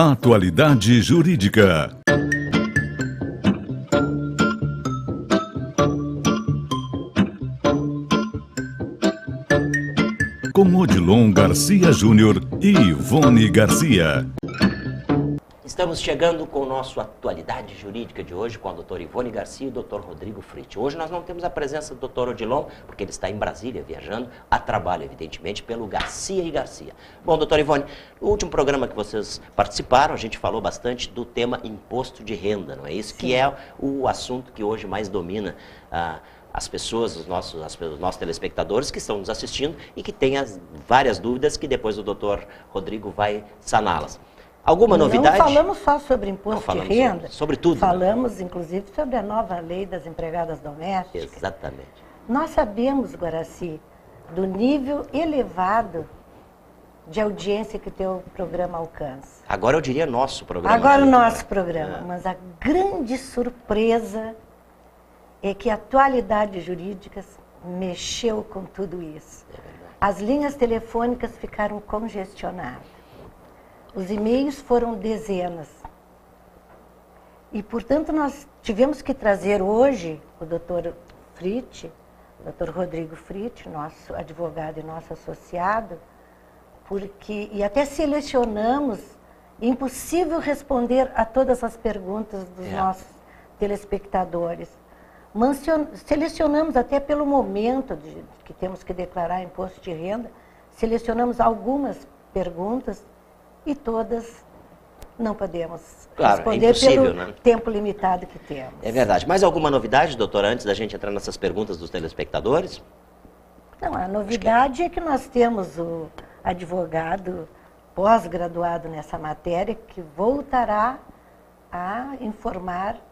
Atualidade Jurídica. Com Odilon Garcia Júnior e Ivone Garcia. Estamos chegando com o nosso Atualidade Jurídica de hoje com a doutora Ivone Garcia e o doutor Rodrigo Fritti. Hoje nós não temos a presença do doutor Odilon, porque ele está em Brasília viajando, a trabalho, evidentemente, pelo Garcia e Garcia. Bom, doutora Ivone, no último programa que vocês participaram, a gente falou bastante do tema imposto de renda, não é isso? Sim. Que é o assunto que hoje mais domina as pessoas, os nossos telespectadores que estão nos assistindo e que têm várias dúvidas que depois o doutor Rodrigo vai saná-las. Alguma novidade? Não falamos só sobre imposto de renda. Sobre tudo. Falamos, né? Inclusive, sobre a nova lei das empregadas domésticas. Exatamente. Nós sabemos, Guaraci, do nível elevado de audiência que o teu programa alcança. Agora eu diria nosso programa. Agora o nosso programa. Mas a grande surpresa é que a Atualidade Jurídica mexeu com tudo isso. As linhas telefônicas ficaram congestionadas. Os e-mails foram dezenas. E, portanto, nós tivemos que trazer hoje o doutor Fritti, o doutor Rodrigo Fritti, nosso advogado e nosso associado, e até selecionamos, impossível responder a todas as perguntas dos nossos telespectadores. Selecionamos até pelo momento que temos que declarar imposto de renda, selecionamos algumas perguntas e todas não podemos responder pelo tempo limitado que temos. É verdade. Mais alguma novidade, doutora, antes da gente entrar nessas perguntas dos telespectadores? Não, a novidade é que nós temos o advogado pós-graduado nessa matéria que voltará a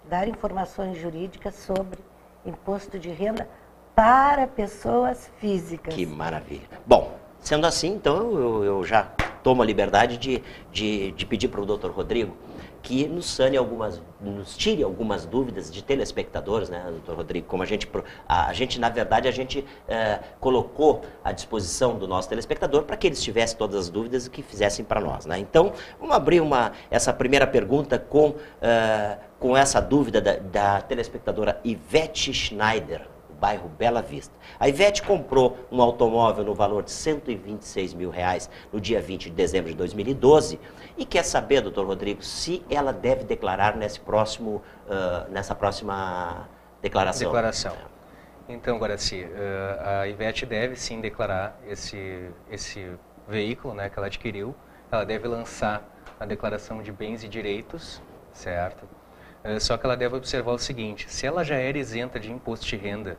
dar informações jurídicas sobre imposto de renda para pessoas físicas. Que maravilha. Bom, sendo assim, então eu já tomo a liberdade de pedir para o doutor Rodrigo que nos tire algumas dúvidas de telespectadores, né, doutor Rodrigo? Como na verdade, a gente colocou à disposição do nosso telespectador para que eles tivessem todas as dúvidas e que fizessem para nós, né? Então, vamos abrir essa primeira pergunta com essa dúvida da telespectadora Ivete Schneider, bairro Bela Vista. A Ivete comprou um automóvel no valor de R$126 mil no dia 20 de dezembro de 2012 e quer saber, doutor Rodrigo, se ela deve declarar nessa próxima declaração. Então, Guaraci, a Ivete deve sim declarar esse veículo, né, que ela adquiriu. Ela deve lançar a declaração de bens e direitos, certo? Só que ela deve observar o seguinte: se ela já era isenta de imposto de renda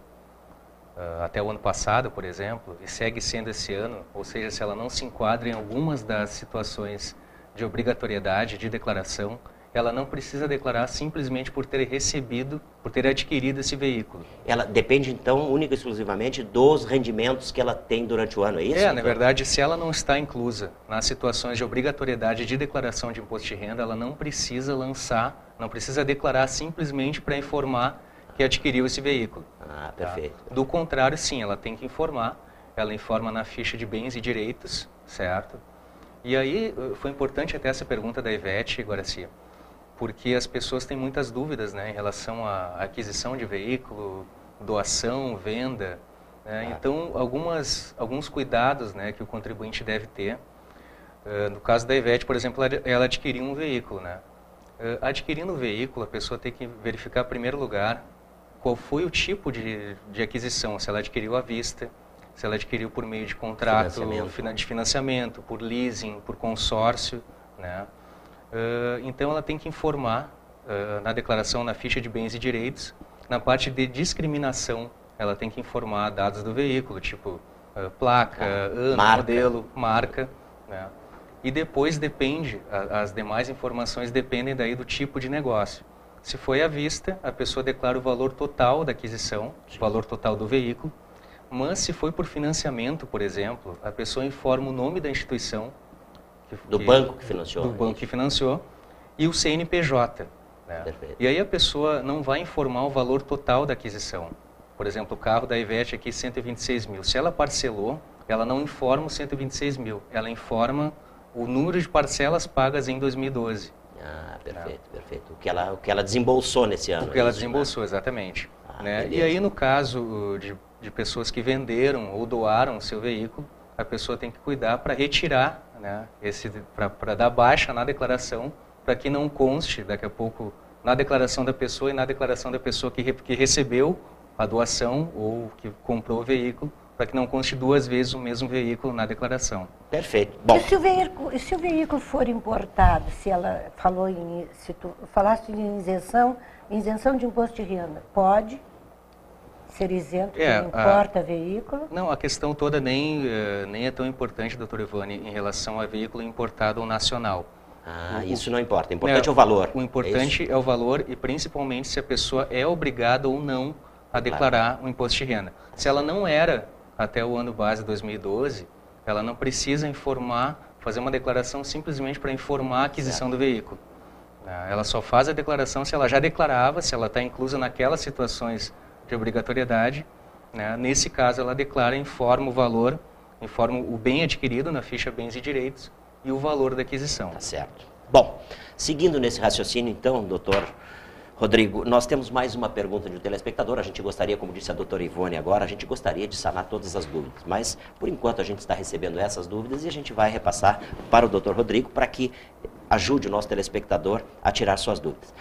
até o ano passado, por exemplo, e segue sendo esse ano, ou seja, se ela não se enquadra em algumas das situações de obrigatoriedade de declaração, ela não precisa declarar simplesmente por ter adquirido esse veículo. Ela depende, então, única e exclusivamente dos rendimentos que ela tem durante o ano, é isso? Na verdade, se ela não está inclusa nas situações de obrigatoriedade de declaração de imposto de renda, ela não precisa declarar simplesmente para informar que adquiriu esse veículo. Ah, perfeito. Tá? Do contrário, sim, ela tem que informar. Ela informa na ficha de bens e direitos, certo? E aí, foi importante até essa pergunta da Ivete, Guaraci, porque as pessoas têm muitas dúvidas, né, em relação à aquisição de veículo, doação, venda, né? Então, alguns cuidados, né, que o contribuinte deve ter. No caso da Ivete, por exemplo, ela adquiriu um veículo, né? Adquirindo o veículo, a pessoa tem que verificar, em primeiro lugar, qual foi o tipo de aquisição, se ela adquiriu à vista, se ela adquiriu por meio de contrato de financiamento, por leasing, por consórcio, né? Então ela tem que informar na declaração, na ficha de bens e direitos, na parte de discriminação, ela tem que informar dados do veículo, tipo placa, ano, modelo, marca, né? E depois as demais informações dependem daí do tipo de negócio. Se foi à vista, a pessoa declara o valor total da aquisição, o valor total do veículo, mas se foi por financiamento, por exemplo, a pessoa informa o nome da instituição, do banco que financiou. Do banco que financiou, e o CNPJ. Né? E aí a pessoa não vai informar o valor total da aquisição. Por exemplo, o carro da Ivete aqui, 126 mil. Se ela parcelou, ela não informa os 126 mil, ela informa o número de parcelas pagas em 2012. Ah, perfeito, perfeito. O que ela desembolsou nesse ano. O que ela desembolsou, exatamente. Né? E aí, no caso de pessoas que venderam ou doaram o seu veículo, a pessoa tem que cuidar para retirar, né, para dar baixa na declaração, para que não conste daqui a pouco na declaração da pessoa e na declaração da pessoa que recebeu a doação ou que comprou o veículo, para que não conste duas vezes o mesmo veículo na declaração. Perfeito. Bom. E se o veículo for importado, se tu falaste de isenção de imposto de renda, pode ser isento quem importa veículo? Não, a questão toda nem é tão importante, doutor Ivone, em relação a veículo importado ou nacional. Isso não importa. O importante é o valor. O importante é o valor e principalmente se a pessoa é obrigada ou não a declarar o imposto de renda. Se ela não era até o ano base 2012, ela não precisa fazer uma declaração simplesmente para informar a aquisição do veículo. Ela só faz a declaração se ela já declarava, se ela está inclusa naquelas situações de obrigatoriedade. Né? Nesse caso, ela declara, informa o valor, informa o bem adquirido na ficha Bens e Direitos e o valor da aquisição. Tá certo. Bom, seguindo nesse raciocínio, então, doutor Rodrigo, nós temos mais uma pergunta de um telespectador. A gente gostaria, como disse a doutora Ivone agora, a gente gostaria de sanar todas as dúvidas. Mas, por enquanto, a gente está recebendo essas dúvidas e a gente vai repassar para o doutor Rodrigo para que ajude o nosso telespectador a tirar suas dúvidas.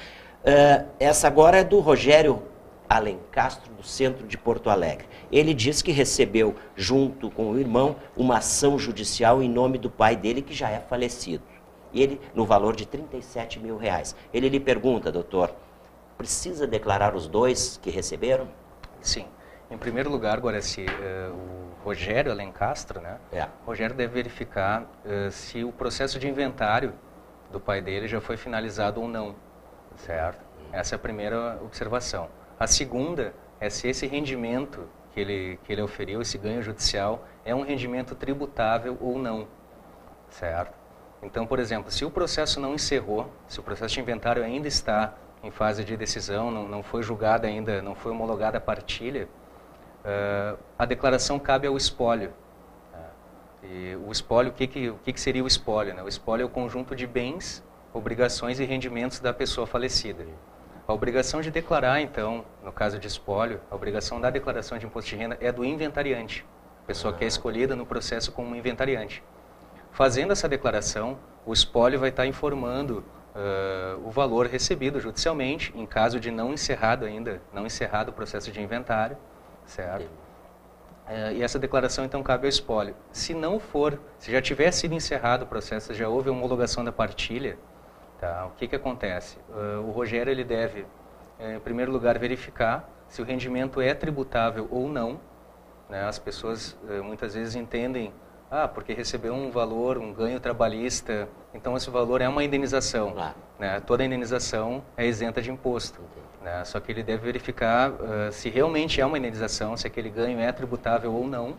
Essa agora é do Rogério Alencastro, do centro de Porto Alegre. Ele diz que recebeu, junto com o irmão, uma ação judicial em nome do pai dele, que já é falecido. Ele, no valor de R$37 mil. Ele lhe pergunta, doutor, precisa declarar os dois que receberam? Sim. Em primeiro lugar, Guaraci, o Rogério Alencastro, né? O Rogério deve verificar se o processo de inventário do pai dele já foi finalizado ou não, certo? Essa é a primeira observação. A segunda é se esse rendimento que ele oferiu, esse ganho judicial, é um rendimento tributável ou não, certo? Então, por exemplo, se o processo não encerrou, se o processo de inventário ainda está em fase de decisão, não foi julgada ainda, não foi homologada a partilha, a declaração cabe ao espólio. E o espólio, o que seria o espólio? Né? O espólio é o conjunto de bens, obrigações e rendimentos da pessoa falecida. A obrigação de declarar, então, no caso de espólio, a obrigação da declaração de imposto de renda é do inventariante, a pessoa que é escolhida no processo como inventariante. Fazendo essa declaração, o espólio vai estar informando o valor recebido judicialmente, em caso de não encerrado o processo de inventário, certo? E essa declaração, então, cabe ao espólio. Se não for, se já tiver sido encerrado o processo, já houve a homologação da partilha, tá? O que acontece? O Rogério ele deve, em primeiro lugar, verificar se o rendimento é tributável ou não. Né? As pessoas muitas vezes entendem, porque recebeu um valor, um ganho trabalhista, então esse valor é uma indenização. Né? Toda indenização é isenta de imposto. Né? Só que ele deve verificar se realmente é uma indenização, se aquele ganho é tributável ou não,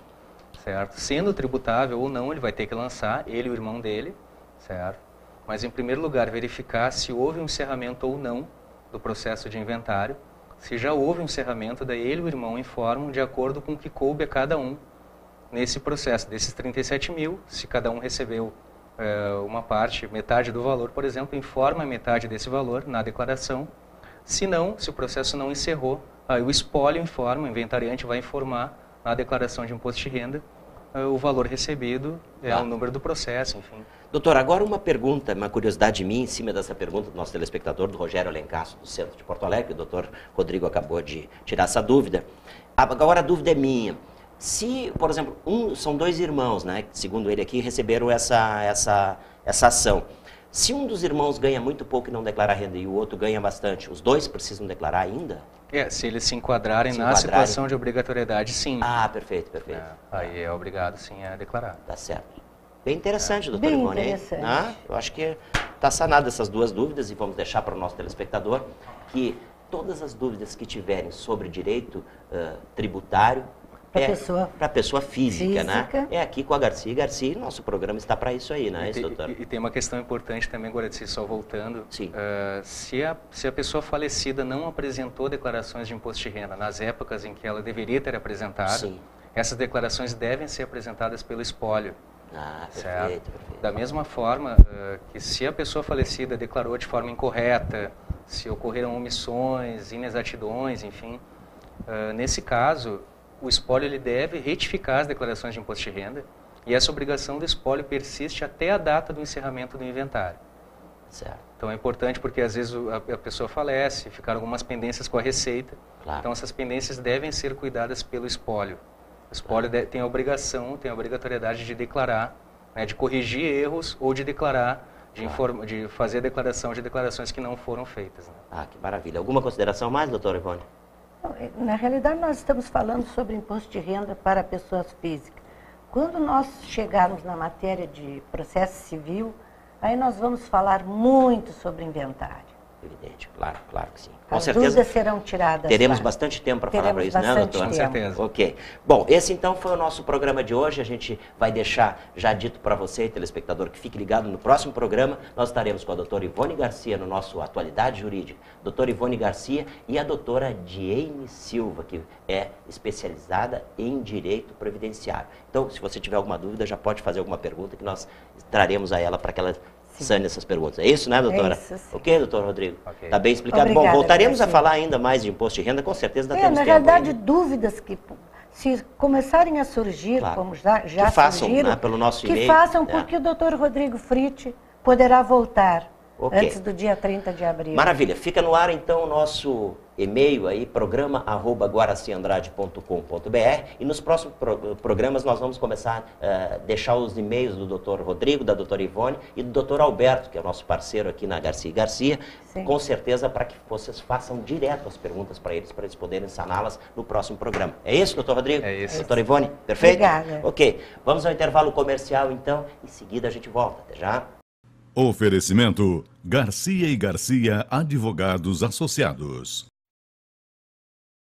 certo? Sendo tributável ou não, ele vai ter que lançar, ele e o irmão dele, certo? Mas, em primeiro lugar, verificar se houve um encerramento ou não do processo de inventário. Se já houve um encerramento, daí ele e o irmão informam de acordo com o que coube a cada um nesse processo. Desses 37 mil, se cada um recebeu uma parte, metade do valor, por exemplo, informa a metade desse valor na declaração. Se não, se o processo não encerrou, aí o espólio informa, o inventariante vai informar na declaração de imposto de renda o valor recebido, o número do processo, enfim. Doutor, agora uma pergunta, uma curiosidade minha em cima dessa pergunta do nosso telespectador, do Rogério Alencastro, do centro de Porto Alegre, o doutor Rodrigo acabou de tirar essa dúvida. Agora a dúvida é minha. Se, por exemplo, são dois irmãos, né, segundo ele aqui, receberam essa ação. Se um dos irmãos ganha muito pouco e não declara renda e o outro ganha bastante, os dois precisam declarar ainda? Se eles se enquadrarem na situação de obrigatoriedade, sim. Perfeito. Aí é obrigado, sim, a declarar. Tá certo. Bem interessante, doutor Bem Ivone. interessante. Eu acho que está sanada essas duas dúvidas e vamos deixar para o nosso telespectador que todas as dúvidas que tiverem sobre direito tributário para a pessoa física, né? É aqui com a Garcia e nosso programa está para isso aí, né, doutor? E tem uma questão importante também, Guaraci, só voltando. Sim. Se a pessoa falecida não apresentou declarações de imposto de renda nas épocas em que ela deveria ter apresentado, essas declarações devem ser apresentadas pelo espólio. Ah, certo? perfeito, perfeito. Da mesma forma que se a pessoa falecida declarou de forma incorreta, se ocorreram omissões, inexatidões, enfim, nesse caso, o espólio ele deve retificar as declarações de imposto de renda e essa obrigação do espólio persiste até a data do encerramento do inventário. Certo. Então é importante porque às vezes a pessoa falece, ficaram algumas pendências com a Receita. Claro. Então essas pendências devem ser cuidadas pelo espólio. O espólio tem a obrigação, tem a obrigatoriedade de declarar, né, de corrigir erros ou de declarar, de fazer a declaração de declarações que não foram feitas. Né? Ah, que maravilha. Alguma consideração mais, doutora Ivone? Na realidade, nós estamos falando sobre imposto de renda para pessoas físicas. Quando nós chegarmos na matéria de processo civil, aí nós vamos falar muito sobre inventário. Evidente, claro, claro que sim. Com As certeza dúvidas serão tiradas. teremos lá. bastante tempo para falar para isso, né, bastante doutora? Com certeza. Ok. Bom, esse então foi o nosso programa de hoje. A gente vai deixar já dito para você, telespectador, que fique ligado no próximo programa. Nós estaremos com a doutora Ivone Garcia no nosso Atualidade Jurídica. Doutora Ivone Garcia e a doutora Diene Silva, que é especializada em Direito Previdenciário. Então, se você tiver alguma dúvida, já pode fazer alguma pergunta que nós traremos a ela para que ela sane essas perguntas. É isso, né, doutora? É isso, sim. Ok, doutor Rodrigo? Ok. Está bem explicado. Obrigada, Bom, voltaremos a Garcia. falar ainda mais de imposto de renda, com certeza ainda temos Na tempo realidade, ainda. dúvidas que, se começarem a surgir, Claro. como já Que façam, surgiram, né, pelo nosso que e-mail, façam, né? porque o doutor Rodrigo Fritti poderá voltar Ok. antes do dia 30 de abril. Maravilha. Fica no ar, então, o nosso e-mail aí, programa@guaraciandrade.com.br, e nos próximos programas nós vamos começar a deixar os e-mails do Dr. Rodrigo, da doutora Ivone e do Dr. Alberto, que é o nosso parceiro aqui na Garcia e Garcia, Sim. com certeza para que vocês façam direto as perguntas para eles poderem saná-las no próximo programa. É isso, doutor Rodrigo? É isso. Doutora Ivone, perfeito? Obrigada. Ok. Vamos ao intervalo comercial, então, em seguida a gente volta. Até já. Oferecimento Garcia e Garcia Advogados Associados.